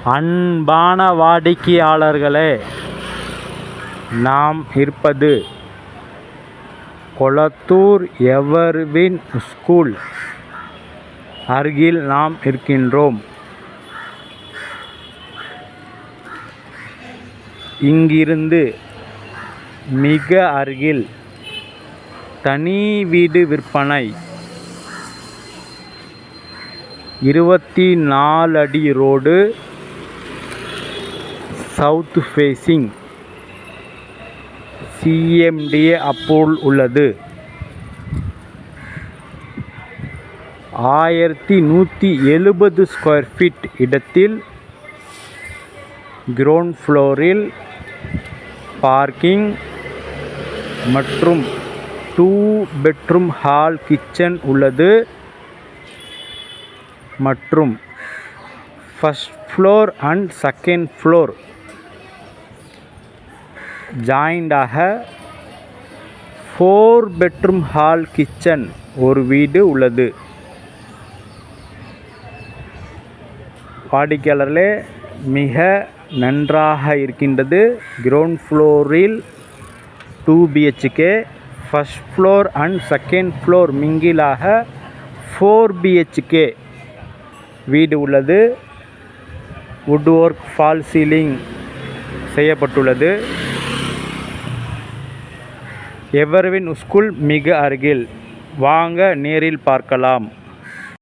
அன்பான வாடிக்கையாளர்களே, நாம் இருப்பது கொளத்தூர் எவர்வின் ஸ்கூல் அருகில் நாம் இருக்கின்றோம். இங்கிருந்து மிக அருகில் தனி வீடு விற்பனை 24 அடி road, south facing, CMDA approval உள்ளது. 1170 ஸ்கொயர் ஃபீட் இடத்தில் கிரவுண்ட் ஃப்ளோரில் பார்க்கிங் மற்றும் 2 பெட்ரூம் ஹால் கிச்சன் உள்ளது மற்றும் first floor and second floor ஜாயிண்டாக 4 பெட்ரூம் ஹால் கிச்சன் ஒரு வீடு உள்ளது. வாடிக்கையாளர்களே, மிக நன்றாக இருக்கின்றது. கிரவுண்ட் ஃப்ளோரில் 2 BHK, first floor and second floor மிங்கிலாக 4 BHK வீடு உள்ளது. வுட் ஒர்க், ஃபால் சீலிங் செய்யப்பட்டுள்ளது. எவர்வின் ஸ்கூல் மிக அருகில். வாங்க நேரில் பார்க்கலாம்.